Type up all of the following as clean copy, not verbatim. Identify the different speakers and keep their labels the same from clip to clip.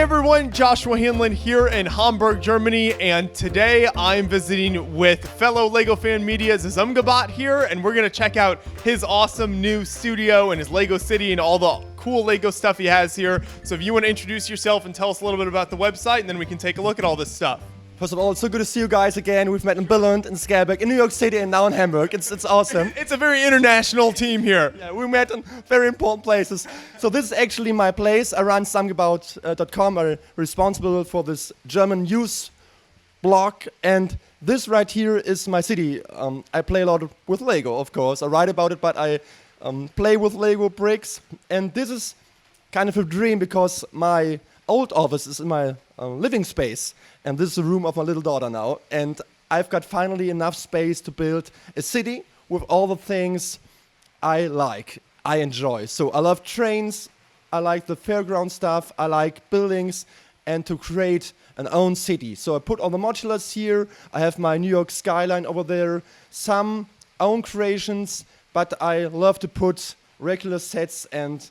Speaker 1: everyone, Joshua Hanlon here in Hamburg, Germany, and today I'm visiting with fellow Lego fan media Zusammengebaut here, and we're going to check out his awesome new studio and his Lego city and all the cool Lego stuff he has here. So if you want to introduce yourself and tell us a little bit about the website, and then we can take a look at all this stuff.
Speaker 2: First of all, it's so good to see you guys again. We've met in Billund, in Scaerbeek, in New York City, and now in Hamburg. It's awesome.
Speaker 1: It's a very international team here.
Speaker 2: Yeah, we met in very important places. So this is actually my place. I run Zusammengebaut.com. I'm responsible for this German news blog. And this right here is my city. I play a lot with Lego, of course. I write about it, but I play with Lego bricks. And this is kind of a dream because my old office is in my living space. And this is the room of my little daughter now. And I've got finally enough space to build a city with all the things I like, I enjoy. So I love trains, I like the fairground stuff, I like buildings, and to create an own city. So I put all the modulars here, I have my New York skyline over there, some own creations, but I love to put regular sets and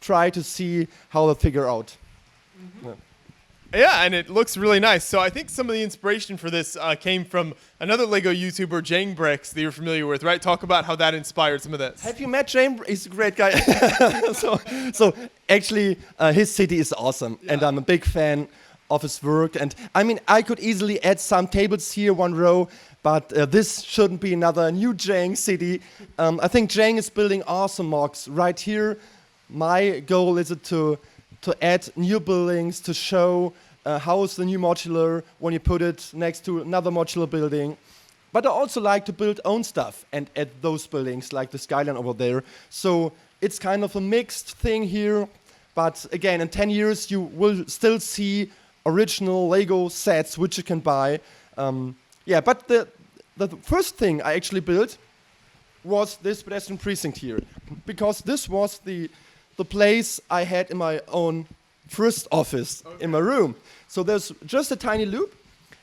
Speaker 2: try to see how they figure out. Mm-hmm. Yeah.
Speaker 1: Yeah, and it looks really nice. So I think some of the inspiration for this came from another Lego YouTuber, Jang Bricks, that you're familiar with, right? Talk about how that inspired some of this.
Speaker 2: Have you met Jang? He's a great guy. so actually, his city is awesome, and I'm a big fan of his work. And I mean, I could easily add some tables here, one row, but this shouldn't be another new Jang city. I think Jang is building awesome mocks right here. My goal is to add new buildings, to show how is the new modular when you put it next to another modular building. But I also like to build own stuff and add those buildings like the skyline over there. So it's kind of a mixed thing here. But again, in 10 years, you will still see original Lego sets which you can buy. But the first thing I actually built was this pedestrian precinct here. Because this was the place I had in my own first office in my room. So there's just a tiny loop,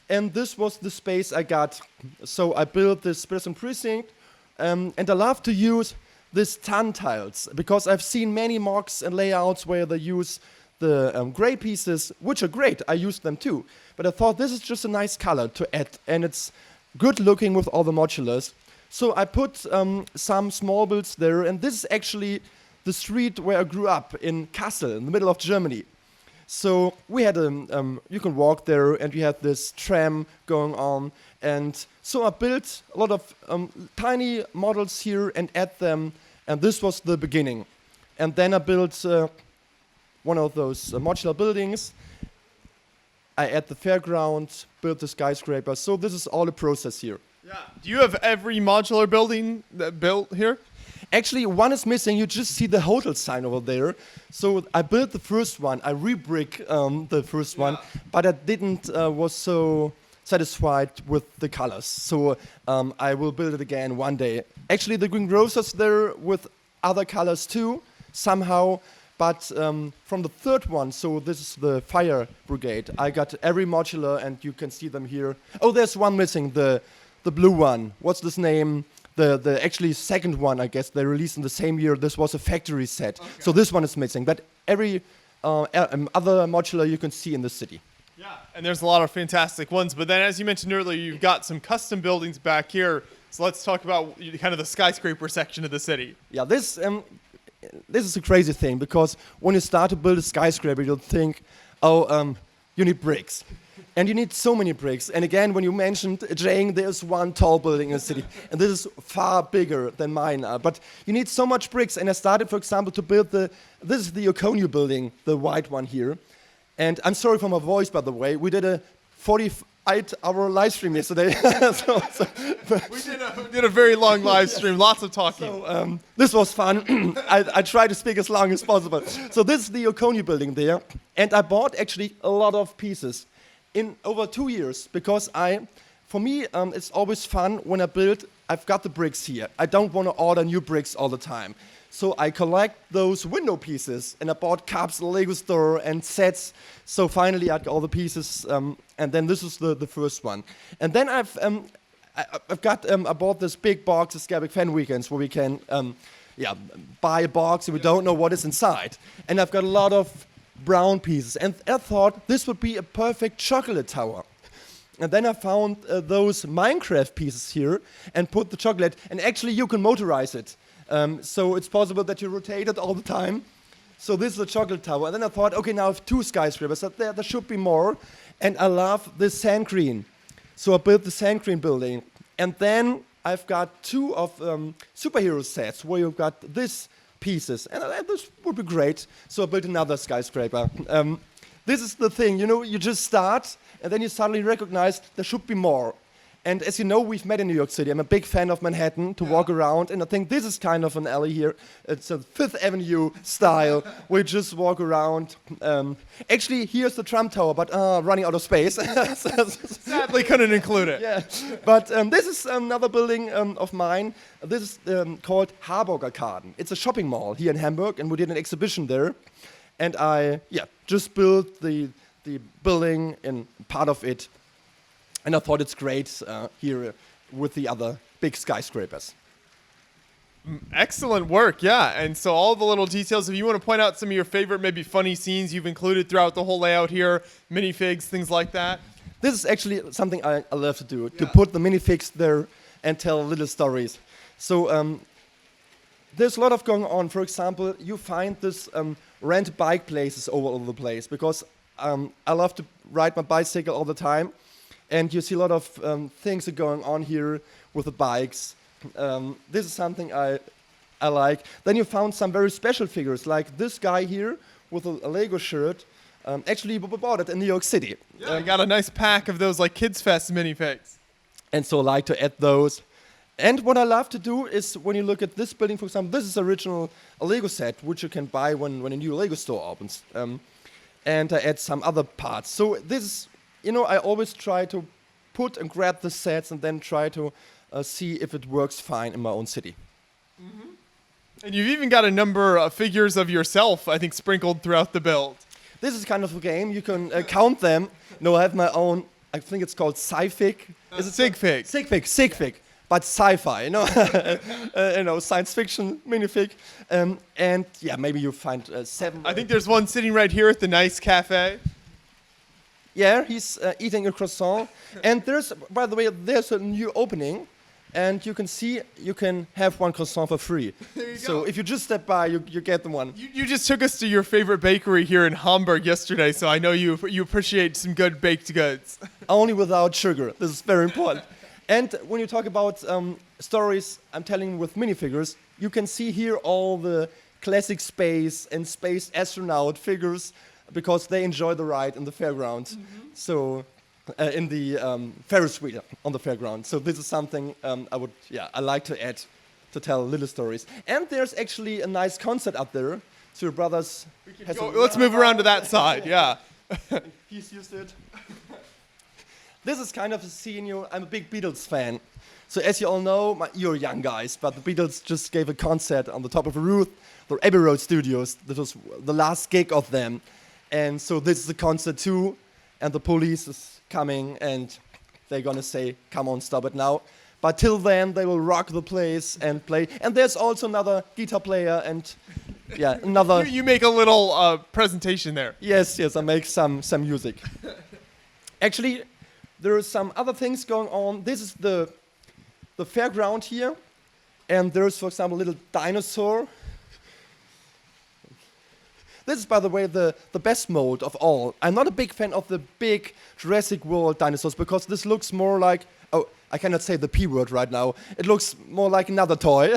Speaker 2: and this was the space I got. So I built this pedestrian precinct, and I love to use these tan tiles because I've seen many mocks and layouts where they use the gray pieces, which are great. I use them too. But I thought this is just a nice color to add, and it's good looking with all the modulars. So I put some small builds there, and this is actually the street where I grew up in Kassel, in the middle of Germany. So we had you can walk there, and you had this tram going on. And so I built a lot of tiny models here and add them. And this was the beginning. And then I built one of those modular buildings. I add the fairground, built the skyscraper. So this is all the process here.
Speaker 1: Yeah. Do you have every modular building built here?
Speaker 2: Actually, one is missing. You just see the hotel sign over there. So I built the first one. I re-brick the first one, but I didn't was so satisfied with the colors. So I will build it again one day. Actually, the green grocers there with other colors too, somehow. But from the third one, so this is the fire brigade. I got every modular, and you can see them here. Oh, there's one missing, the blue one. What's this name? The actually second one, I guess, they released in the same year. This was a factory set. Okay. So this one is missing. But every other modular you can see in the city.
Speaker 1: Yeah, and there's a lot of fantastic ones. But then, as you mentioned earlier, you've got some custom buildings back here. So let's talk about kind of the skyscraper section of the city.
Speaker 2: Yeah, this is a crazy thing, because when you start to build a skyscraper, you'll think, you need bricks. And you need so many bricks. And again, when you mentioned Jang, there's one tall building in the city. And this is far bigger than mine are. But you need so much bricks. And I started, for example, to build this is the Oconio building, the white one here. And I'm sorry for my voice, by the way. We did a 48-hour live stream yesterday.
Speaker 1: We did a very long live stream, lots of talking.
Speaker 2: So, this was fun. I try to speak as long as possible. So this is the Oconio building there. And I bought actually a lot of pieces in over 2 years, because for me, it's always fun when I build. I've got the bricks here. I don't want to order new bricks all the time. So I collect those window pieces, and I bought cups at the Lego store and sets. So finally I got all the pieces, and then this is the first one. And then I bought this big box at Scaerbeek Fan Weekends where we can buy a box and we don't know what is inside. And I've got a lot of brown pieces. And I thought this would be a perfect chocolate tower. And then I found those Minecraft pieces here and put the chocolate. And actually, you can motorize it. So it's possible that you rotate it all the time. So this is a chocolate tower. And then I thought, okay, now I have 2 skyscrapers. There should be more. And I love this sand green. So I built the sand green building. And then I've got 2 of superhero sets where you've got this pieces. And this would be great. So I built another skyscraper. This is the thing, you just start and then you suddenly recognize there should be more. And as you know, we've met in New York City. I'm a big fan of Manhattan to walk around, and I think this is kind of an alley here. It's a Fifth Avenue style. We just walk around. Actually, here's the Trump Tower, but running out of space.
Speaker 1: Sadly, couldn't include it.
Speaker 2: Yeah, but this is another building of mine. This is called Harburger Garden. It's a shopping mall here in Hamburg, and we did an exhibition there. And I just built the building and part of it. And I thought it's great here with the other big skyscrapers.
Speaker 1: Excellent work, yeah. And so all the little details, if you want to point out some of your favorite, maybe funny scenes you've included throughout the whole layout here, minifigs, things like that.
Speaker 2: This is actually something I love to do, to put the minifigs there and tell little stories. So there's a lot of going on. For example, you find this rent bike places all over the place because I love to ride my bicycle all the time. And you see a lot of things are going on here with the bikes. This is something I like. Then you found some very special figures, like this guy here with a Lego shirt. Actually, we bought it in New York City.
Speaker 1: Yeah, I got a nice pack of those like Kids Fest minifigs.
Speaker 2: And so I like to add those. And what I love to do is when you look at this building, for example, this is original a Lego set, which you can buy when a new Lego store opens. And I add some other parts. So this is, I always try to put and grab the sets and then try to see if it works fine in my own city.
Speaker 1: Mm-hmm. And you've even got a number of figures of yourself, I think, sprinkled throughout the build.
Speaker 2: This is kind of a game. You can count them. No, I have my own, I think it's called sci-fig.
Speaker 1: Is it Sigfig?
Speaker 2: Sigfig, but sci-fi, science fiction minifig. And yeah, maybe you find 7.
Speaker 1: I think there's one sitting right here at the nice cafe.
Speaker 2: Yeah, he's eating a croissant. And by the way, there's a new opening. And you can see you can have one croissant for free.
Speaker 1: There you
Speaker 2: so
Speaker 1: go.
Speaker 2: If you just step by, you get the one.
Speaker 1: You just took us to your favorite bakery here in Hamburg yesterday, so I know you appreciate some good baked goods.
Speaker 2: Only without sugar. This is very important. And when you talk about stories I'm telling with minifigures, you can see here all the classic space and space astronaut figures because they enjoy the ride in the fairground. Mm-hmm. So in the Ferris wheel on the fairground. So this is something I like to add to tell little stories. And there's actually a nice concert up there. So your brothers.
Speaker 1: Let's move around to that side. Yeah.
Speaker 2: He's used it. This is kind of a scene. I'm a big Beatles fan. So as you all know, you're young guys, but the Beatles just gave a concert on the top of a roof, the Abbey Road Studios. This was the last gig of them. And so this is the concert too. And the police is coming and they're gonna say, come on, stop it now. But till then, they will rock the place and play. And there's also another guitar player and another...
Speaker 1: You make a little presentation there.
Speaker 2: Yes, I make some music. Actually, there are some other things going on. This is the fairground here. And there's, for example, a little dinosaur. This is, by the way, the best mold of all. I'm not a big fan of the big Jurassic World dinosaurs because this looks more like... Oh, I cannot say the P word right now. It looks more like another toy.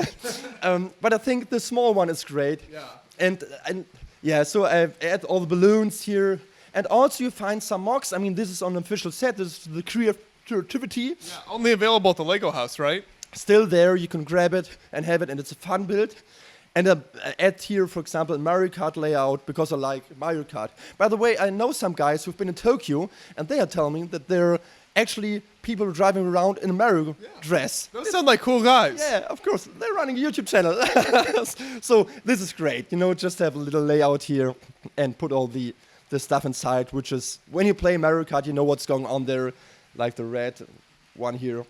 Speaker 2: But I think the small one is great. Yeah. So I add all the balloons here. And also you find some mocks. I mean, this is on an official set. This is the creativity.
Speaker 1: Yeah, only available at the Lego house, right?
Speaker 2: Still there. You can grab it and have it. And it's a fun build. And I add here, for example, a Mario Kart layout because I like Mario Kart. By the way, I know some guys who've been in Tokyo, and they are telling me that they're actually people driving around in a Mario dress.
Speaker 1: Those sound like cool guys.
Speaker 2: Yeah, of course. They're running a YouTube channel. So this is great. Just have a little layout here and put all the stuff inside, which is, when you play Mario Kart, you know what's going on there, like the red one here.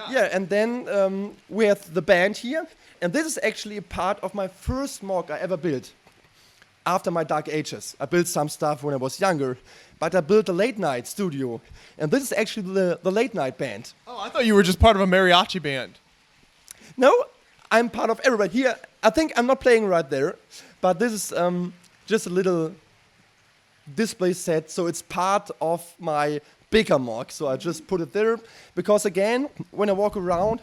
Speaker 2: Yeah, and then we have the band here. And this is actually a part of my first mock I ever built. after my dark ages. I built some stuff when I was younger, but I built a late night studio, and this is actually the late night band.
Speaker 1: Oh, I thought you were just part of a mariachi band.
Speaker 2: No, I'm part of everybody here. I think I'm not playing right there, but this is just a little display set, so it's part of my bigger mock. So I just put it there because, again, when I walk around,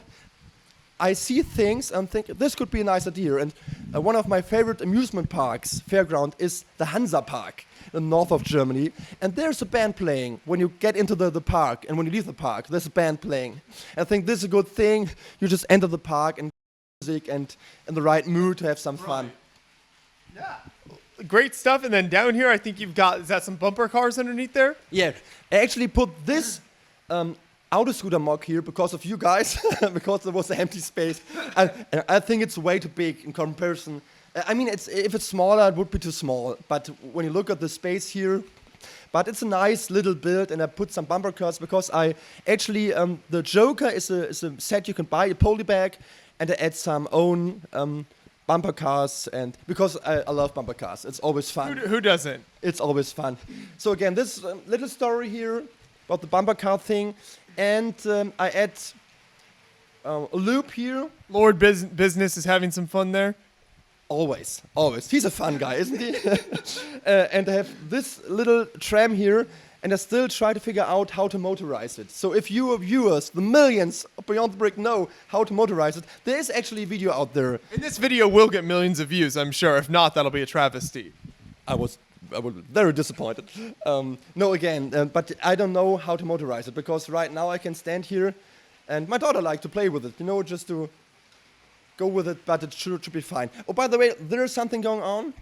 Speaker 2: I see things and think this could be a nice idea. And one of my favorite amusement parks, fairground, is the Hansa Park in the north of Germany. And there's a band playing when you get into the park, and when you leave the park, there's a band playing. I think this is a good thing. You just enter the park and music and in the right mood to have some fun.
Speaker 1: Yeah. Great stuff. And then down here, I think you've got, is that some bumper cars underneath there?
Speaker 2: Yeah, I actually put this auto scooter mock here because of you guys, because there was an empty space. And I think it's way too big in comparison. I mean, if it's smaller, it would be too small. But when you look at the space here, but it's a nice little build, and I put some bumper cars because I actually, the Joker is a set you can buy, a poly bag, and I add some own bumper cars, and because I love bumper cars, it's always fun.
Speaker 1: Who doesn't?
Speaker 2: It's always fun. So again, this little story here about the bumper car thing, and I add a loop here.
Speaker 1: Lord Business is having some fun there.
Speaker 2: Always, always. He's a fun guy, isn't he? And I have this little tram here, and I still try to figure out how to motorize it. So if you viewers, the millions beyond the brick, know how to motorize it, there is actually a video out there.
Speaker 1: And this video will get millions of views, I'm sure. If not, that'll be a travesty.
Speaker 2: I was very disappointed. No, again, but I don't know how to motorize it because right now I can stand here, and my daughter likes to play with it, just to go with it, but it should be fine. Oh, by the way, there is something going on.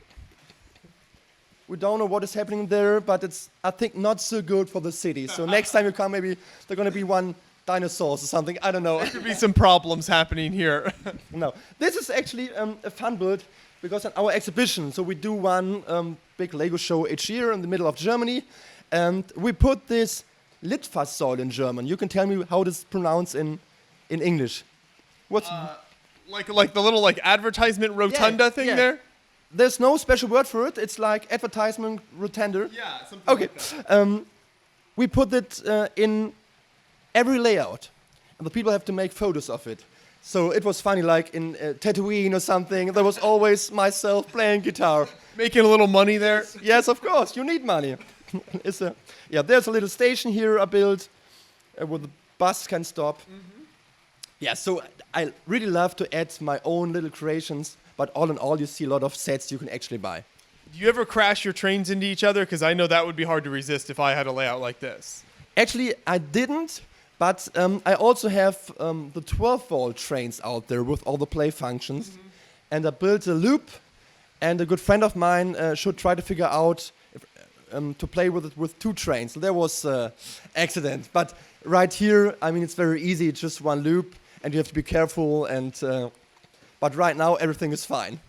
Speaker 2: We don't know what is happening there, but it's, I think, not so good for the city. So next time you come, maybe there's going to be one dinosaurs or something. I don't know.
Speaker 1: There could be some problems happening here.
Speaker 2: No, this is actually a fun build because in our exhibition, so we do one big Lego show each year in the middle of Germany, and we put this Litfaßsäule in German. You can tell me how it is pronounced in English. What's
Speaker 1: Like the little advertisement rotunda thing
Speaker 2: yeah.
Speaker 1: there?
Speaker 2: There's no special word for it. It's like advertisement rotunda.
Speaker 1: Yeah, something
Speaker 2: Okay.
Speaker 1: like that.
Speaker 2: We put it in every layout, and the people have to make photos of it. So it was funny, like in Tatooine or something, there was always myself playing guitar.
Speaker 1: Making a little money there.
Speaker 2: Yes, of course, you need money. There's a little station here I built where the bus can stop. Mm-hmm. Yeah, so I really love to add my own little creations, but all in all, you see a lot of sets you can actually buy.
Speaker 1: Do you ever crash your trains into each other? Because I know that would be hard to resist if I had a layout like this.
Speaker 2: Actually, I didn't, but I also have the 12-volt trains out there with all the play functions. Mm-hmm. And I built a loop, and a good friend of mine should try to figure out to play with it with two trains. So there was accident. But right here, I mean, it's very easy. It's just one loop, and you have to be careful. And but right now, everything is fine.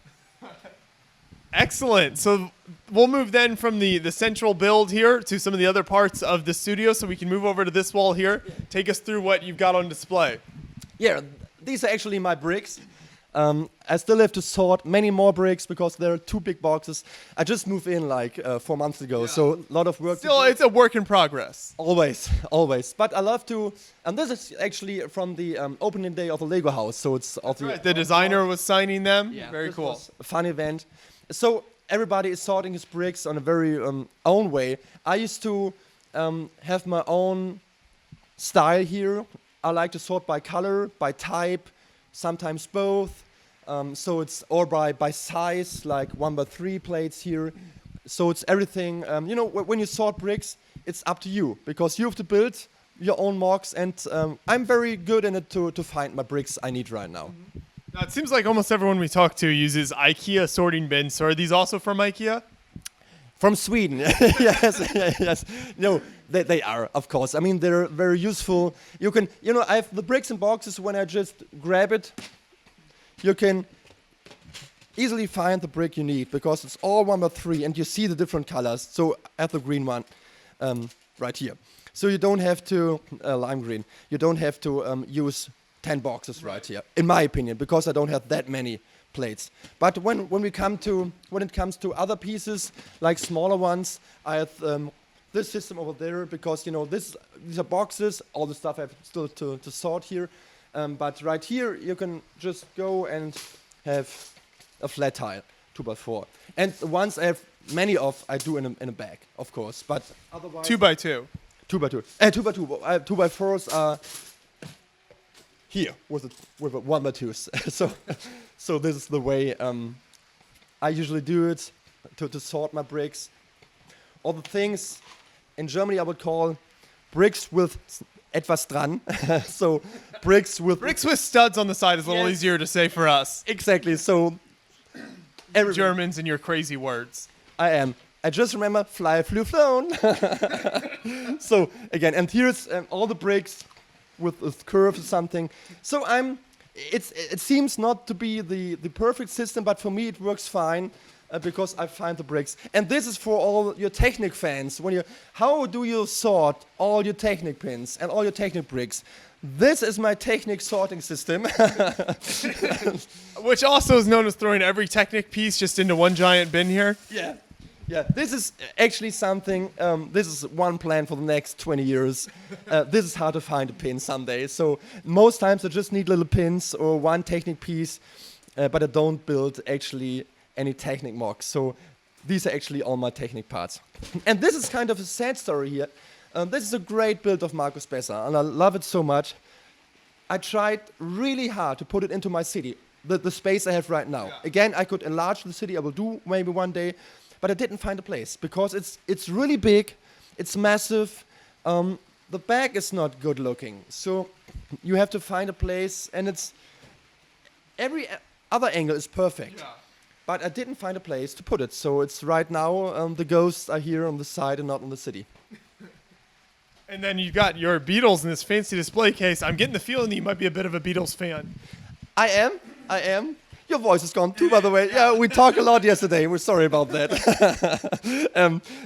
Speaker 1: Excellent. So we'll move then from the central build here to some of the other parts of the studio, so we can move over to this wall here. Take us through what you've got on display.
Speaker 2: Yeah, these are actually my bricks. I still have to sort many more bricks because there are two big boxes. I just moved in like 4 months ago, so a lot of work.
Speaker 1: Still, it's a work in progress.
Speaker 2: Always, always. But I love to, and this is actually from the opening day of the Lego house, so it's
Speaker 1: Right, the designer was signing them.
Speaker 2: Yeah,
Speaker 1: very
Speaker 2: this
Speaker 1: cool.
Speaker 2: was a fun event. So everybody is sorting his bricks on a very own way. I used to have my own style here. I like to sort by color, by type, sometimes both. So it's or by size, like 1x3 plates here. So it's everything. When you sort bricks, it's up to you because you have to build your own mocks, and I'm very good in it to find my bricks I need right now.
Speaker 1: Mm-hmm. Now, it seems like almost everyone we talk to uses IKEA sorting bins. So are these also from IKEA?
Speaker 2: From Sweden, yes. No, they are, of course. I mean, they're very useful. You can, I have the bricks and boxes. When I just grab it, you can easily find the brick you need because it's all 1x3, and you see the different colors. So I have the green one right here. So you don't have to lime green. You don't have to use 10 boxes right here, in my opinion, because I don't have that many plates. But when it comes to other pieces, like smaller ones, I have this system over there, because these are boxes. All the stuff I have still to sort here. But right here, you can just go and have a flat tile, 2x4. And the ones I have many of, I do in a bag, of course. But otherwise,
Speaker 1: 2x2.
Speaker 2: 2x2. 2x2. 2x4s are here with a 1x2s. so this is the way I usually do it to sort my bricks. All the things in Germany I would call bricks with etwas dran. So bricks with
Speaker 1: studs on the side is a little
Speaker 2: Yes.
Speaker 1: easier to say for us.
Speaker 2: Exactly. So
Speaker 1: Germans and your crazy words.
Speaker 2: I just remember fly, flew, flown. So again, and here's all the bricks with curves or something. So it seems not to be the perfect system, but for me it works fine. Because I find the bricks. And this is for all your Technic fans. How do you sort all your Technic pins and all your Technic bricks? This is my Technic sorting system.
Speaker 1: Which also is known as throwing every Technic piece just into one giant bin here.
Speaker 2: Yeah. This is actually something, this is one plan for the next 20 years. This is how to find a pin someday. So most times I just need little pins or one Technic piece, but I don't build actually any Technic mocks. So these are actually all my Technic parts. And this is kind of a sad story here. This is a great build of Markus Besser, and I love it so much. I tried really hard to put it into my city, the space I have right now. Yeah. Again, I could enlarge the city, I will do maybe one day, but I didn't find a place because it's really big, it's massive, the back is not good looking. So you have to find a place, and every other angle is perfect. Yeah. But I didn't find a place to put it, so it's right now, the ghosts are here on the side and not on the city.
Speaker 1: And then you've got your Beatles in this fancy display case. I'm getting the feeling that you might be a bit of a Beatles fan.
Speaker 2: I am. Your voice is gone too, by the way. Yeah, we talked a lot yesterday. We're sorry about that.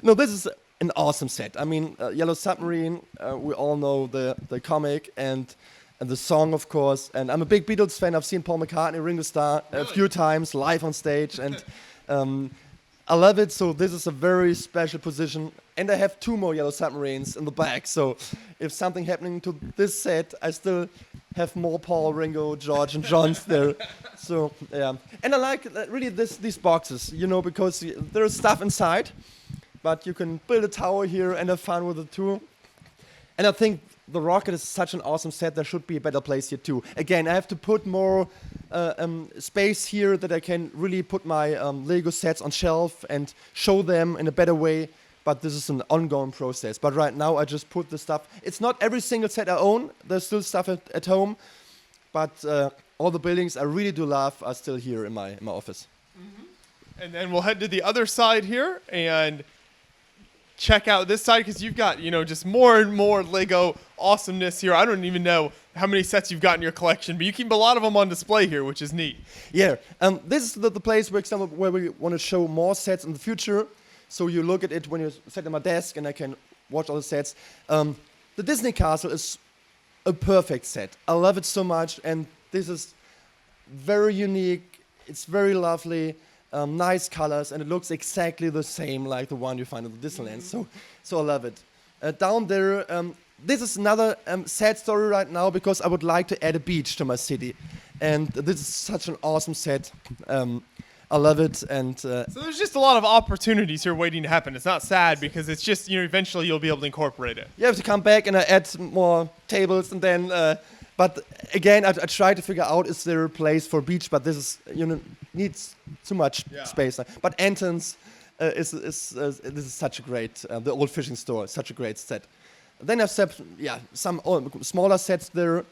Speaker 2: No, this is an awesome set. I mean, Yellow Submarine, we all know the comic and the song, of course. And I'm a big Beatles fan. I've seen Paul McCartney, Ringo Starr a few times live on stage. And I love it. So this is a very special position. And I have 2 more Yellow Submarines in the back. So if something happening to this set, I still have more Paul, Ringo, George, and John's there. So, yeah. And I like really these boxes, because there's stuff inside. But you can build a tower here and have fun with it too. And I think the Rocket is such an awesome set, there should be a better place here too. Again, I have to put more space here that I can really put my Lego sets on shelf and show them in a better way. But this is an ongoing process. But right now I just put the stuff. It's not every single set I own. There's still stuff at home. But all the buildings I really do love are still here in my office.
Speaker 1: Mm-hmm. And then we'll head to the other side here and check out this side, because you've got, just more and more Lego awesomeness here. I don't even know how many sets you've got in your collection, but you keep a lot of them on display here, which is neat. Yeah,
Speaker 2: this is the place, for example, where we want to show more sets in the future. So you look at it when you sit at my desk, and I can watch all the sets. The Disney Castle is a perfect set. I love it so much, and this is very unique. It's very lovely. Nice colors, and it looks exactly the same like the one you find at the Disneyland. So I love it. Down there, this is another sad story right now, because I would like to add a beach to my city, and this is such an awesome set. I love it, and
Speaker 1: so there's just a lot of opportunities here waiting to happen. It's not sad, because it's just eventually you'll be able to incorporate it.
Speaker 2: You have to come back and add more tables, and then. But again, I try to figure out, is there a place for beach? But this is needs too much space. But Anton's this is such a great the old fishing store, such a great set. Then I've set some smaller sets there.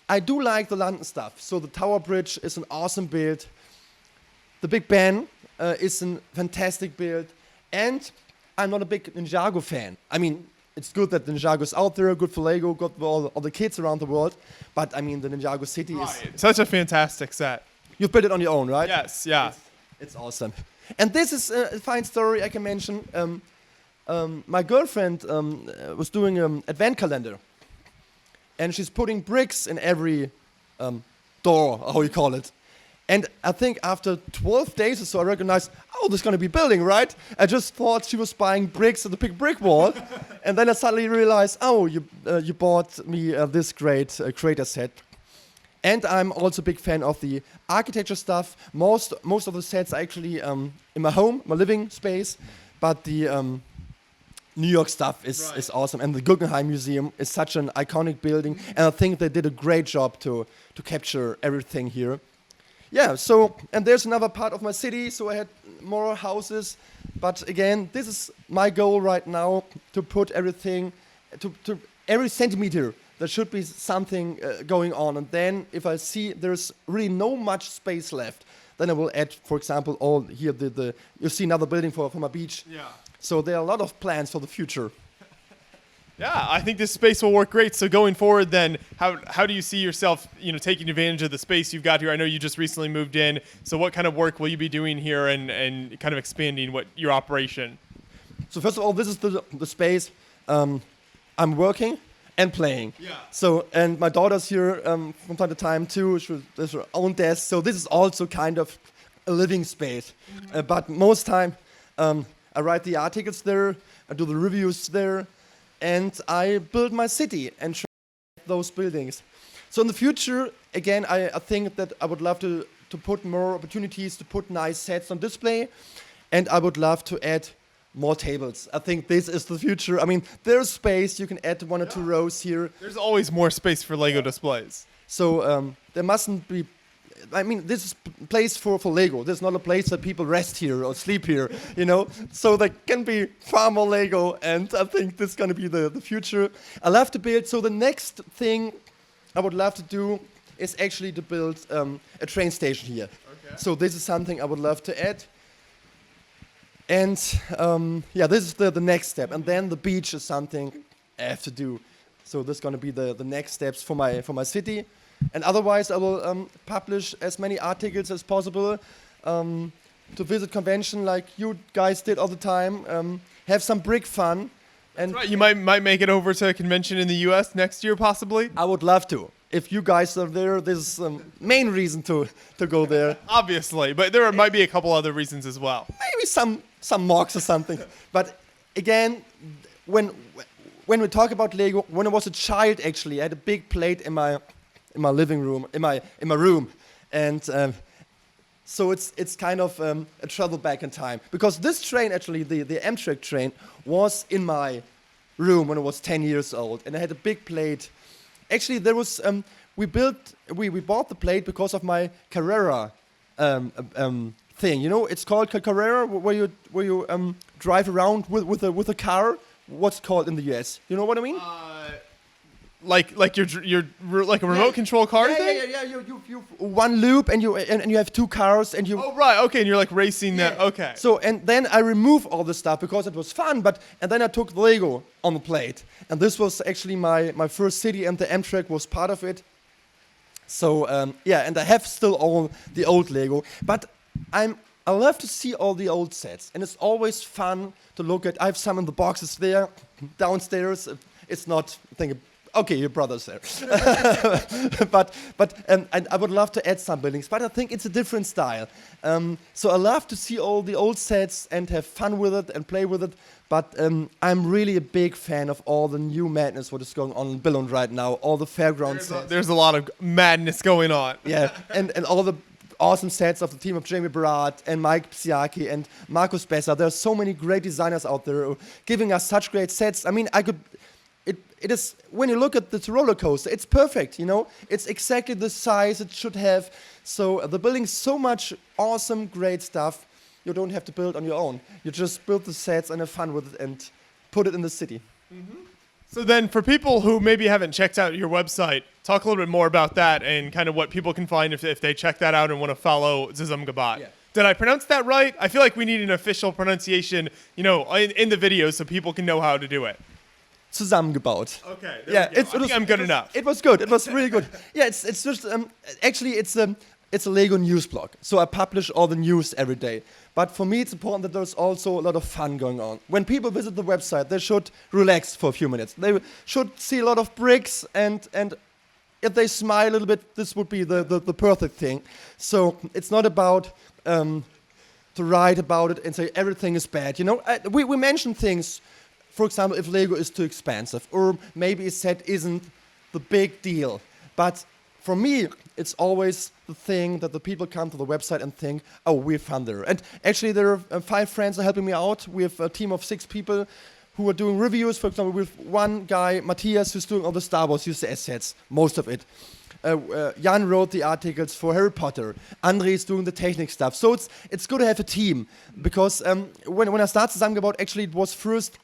Speaker 2: I do like the London stuff. So the Tower Bridge is an awesome build. The Big Ben is a fantastic build, and I'm not a big Ninjago fan. I mean, it's good that the Ninjago is out there, good for Lego, good for all the kids around the world. But I mean, the Ninjago City is
Speaker 1: such a fantastic set.
Speaker 2: You've built it on your own, right?
Speaker 1: Yes, yeah.
Speaker 2: It's awesome. And this is a fine story I can mention. My girlfriend was doing an advent calendar, and she's putting bricks in every door, how you call it. And I think after 12 days or so, I recognized, oh, there's going to be building, right? I just thought she was buying bricks at the big brick wall. And then I suddenly realized, oh, you bought me this great creator set. And I'm also a big fan of the architecture stuff. Most of the sets are actually in my home, my living space. But the New York stuff is awesome. And the Guggenheim Museum is such an iconic building. And I think they did a great job to capture everything here. Yeah, so, and there's another part of my city, so I had more houses. But again, this is my goal right now, to put everything, to every centimeter, there should be something going on. And then if I see there's really no much space left, then I will add, for example, all here, you see another building for my beach.
Speaker 1: Yeah.
Speaker 2: So there are a lot of plans for the future.
Speaker 1: Yeah, I think this space will work great. So going forward, then, how do you see yourself, taking advantage of the space you've got here? I know you just recently moved in. So what kind of work will you be doing here, and kind of expanding your operation?
Speaker 2: So first of all, this is the space I'm working and playing.
Speaker 1: Yeah.
Speaker 2: So, and my daughter's here from time to time too. She has her own desk. So this is also kind of a living space. But most time, I write the articles there, I do the reviews there. And I build my city and show those buildings. So in the future, again, I think that I would love to put more opportunities to put nice sets on display. And I would love to add more tables. I think this is the future. I mean, there's space. You can add 1 or 2 rows here.
Speaker 1: There's always more space for Lego displays.
Speaker 2: So there mustn't be... I mean, this is a place for Lego. This is not a place that people rest here or sleep here, So there can be far more Lego, and I think this is going to be the future. I love to build. So the next thing I would love to do is actually to build a train station here. Okay. So this is something I would love to add. And this is the next step. And then the beach is something I have to do. So this is going to be the next steps for my city. And otherwise, I will publish as many articles as possible, to visit convention like you guys did all the time, have some brick fun. And
Speaker 1: right. You might make it over to a convention in the U.S. next year, possibly?
Speaker 2: I would love to. If you guys are there, this is the main reason to go there.
Speaker 1: Obviously, but there might be a couple other reasons as well.
Speaker 2: Maybe some mocks or something. But again, when we talk about Lego, when I was a child, actually, I had a big plate in my living room, in my room, and so it's kind of a travel back in time, because this train, actually the Amtrak train, was in my room when I was 10 years old, and I had a big plate. Actually, there was we bought the plate because of my Carrera thing. It's called Carrera, where you drive around with a car. What's it called in the US? You know what I mean? Like you're like a remote control car thing? Yeah. You one loop and you have 2 cars and you.
Speaker 1: Oh right, okay, and you're like racing that. Okay.
Speaker 2: So and then I removed all the stuff because it was fun, and then I took the Lego on the plate, and this was actually my first city, and the Amtrak was part of it. So and I have still all the old Lego, but I love to see all the old sets, and it's always fun to look at. I have some in the boxes there downstairs. It's not okay, your brother's there. but I would love to add some buildings, but I think it's a different style. So I love to see all the old sets and have fun with it and play with it. But I'm really a big fan of all the new madness what is going on in Billund right now, all the fairground sets.
Speaker 1: There's a lot of madness going on.
Speaker 2: Yeah, and all the awesome sets of the team of Jamie Barat and Mike Psiaki and Markus Besser. There are so many great designers out there giving us such great sets. I mean, it is, when you look at this roller coaster, it's perfect, It's exactly the size it should have. So the building's so much awesome, great stuff. You don't have to build on your own. You just build the sets and have fun with it and put it in the city.
Speaker 1: Mm-hmm. So then for people who maybe haven't checked out your website, talk a little bit more about that and kind of what people can find if they check that out and want to follow Zusammengebaut. Yeah. Did I pronounce that right? I feel like we need an official pronunciation, in the video so people can know how to do it.
Speaker 2: Zusammengebaut.
Speaker 1: Okay.
Speaker 2: Yeah,
Speaker 1: I think I'm good enough.
Speaker 2: It was good. It was really good. Yeah, it's just actually it's a Lego news blog. So I publish all the news every day. But for me, it's important that there's also a lot of fun going on. When people visit the website, they should relax for a few minutes. They should see a lot of bricks and if they smile a little bit, this would be the perfect thing. So it's not about to write about it and say everything is bad. You know, we mention things, for example, if Lego is too expensive, or maybe a set isn't the big deal. But for me, it's always the thing that the people come to the website and think, oh, we're fun there. And actually, there are 5 friends are helping me out. We have a team of 6 people who are doing reviews. For example, with one guy, Matthias, who's doing all the Star Wars UCS sets, most of it. Jan wrote the articles for Harry Potter. Andre is doing the technic stuff. So it's good to have a team, because when I started Zusammengebaut, actually it was first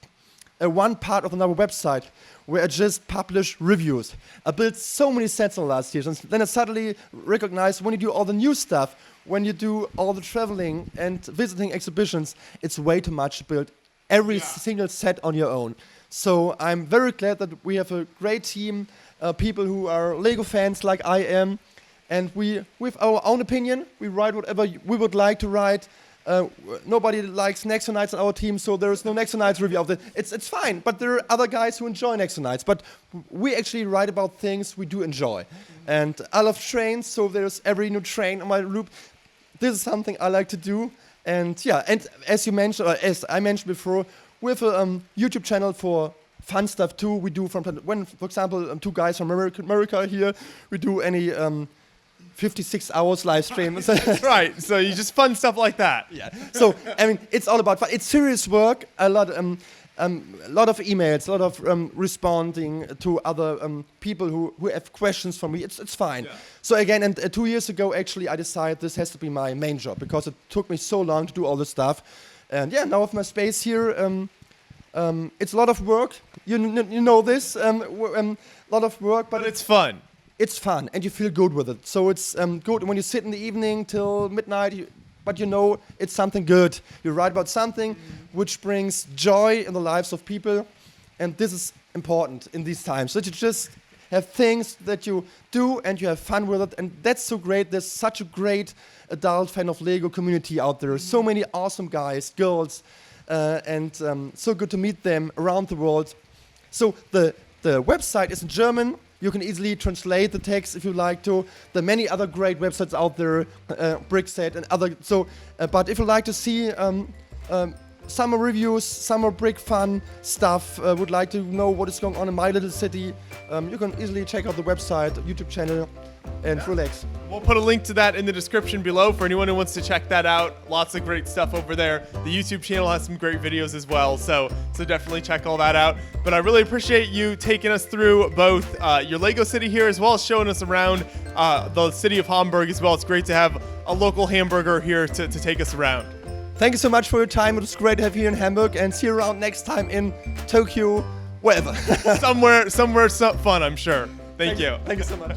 Speaker 2: one part of another website where I just publish reviews. I built so many sets in the last years, and then I suddenly recognized when you do all the new stuff, when you do all the traveling and visiting exhibitions, it's way too much to build every single set on your own. So I'm very glad that we have a great team, people who are Lego fans like I am, and we, with our own opinion, we write whatever we would like to write. Nobody likes Nexo Nights on our team, so there is no Nexo Nights review of it. It's fine, but there are other guys who enjoy Nexo Nights. But we actually write about things we do enjoy. And I love trains, so there's every new train on my loop. This is something I like to do. And yeah, and as you mentioned, or as I mentioned before, we have a YouTube channel for fun stuff too. We do when, for example, 2 guys from America here, we do any 56 hours live stream.
Speaker 1: Right, so you just fun stuff like that.
Speaker 2: Yeah. So I mean, it's all about fun. It's serious work. A lot of emails, a lot of responding to other people who have questions for me. It's fine. Yeah. So again, and 2 years ago, actually, I decided this has to be my main job, because it took me so long to do all this stuff. And yeah, now with my space here, it's a lot of work. You know this, a lot of work, but
Speaker 1: it's fun.
Speaker 2: It's fun, and you feel good with it. So it's good when you sit in the evening till midnight, but you know it's something good. You write about something which brings joy in the lives of people, and this is important in these times. That you just have things that you do and you have fun with it, and that's so great. There's such a great adult fan of Lego community out there. So many awesome guys, girls, and so good to meet them around the world. So the website is in German. You can easily translate the text if you like to. There are many other great websites out there, Brickset and other. So, but if you like to see summer reviews, summer brick fun stuff, would like to know what is going on in my little city, you can easily check out the website, YouTube channel, and relax.
Speaker 1: We'll put a link to that in the description below for anyone who wants to check that out. Lots of great stuff over there. The YouTube channel has some great videos as well, so definitely check all that out. But I really appreciate you taking us through both your Lego city here, as well as showing us around the city of Hamburg as well. It's great to have a local hamburger here to take us around.
Speaker 2: Thank you so much for your time. It was great to have you in Hamburg, and see you around next time in Tokyo, wherever.
Speaker 1: somewhere fun, I'm sure. Thank you.
Speaker 2: Thank you so much.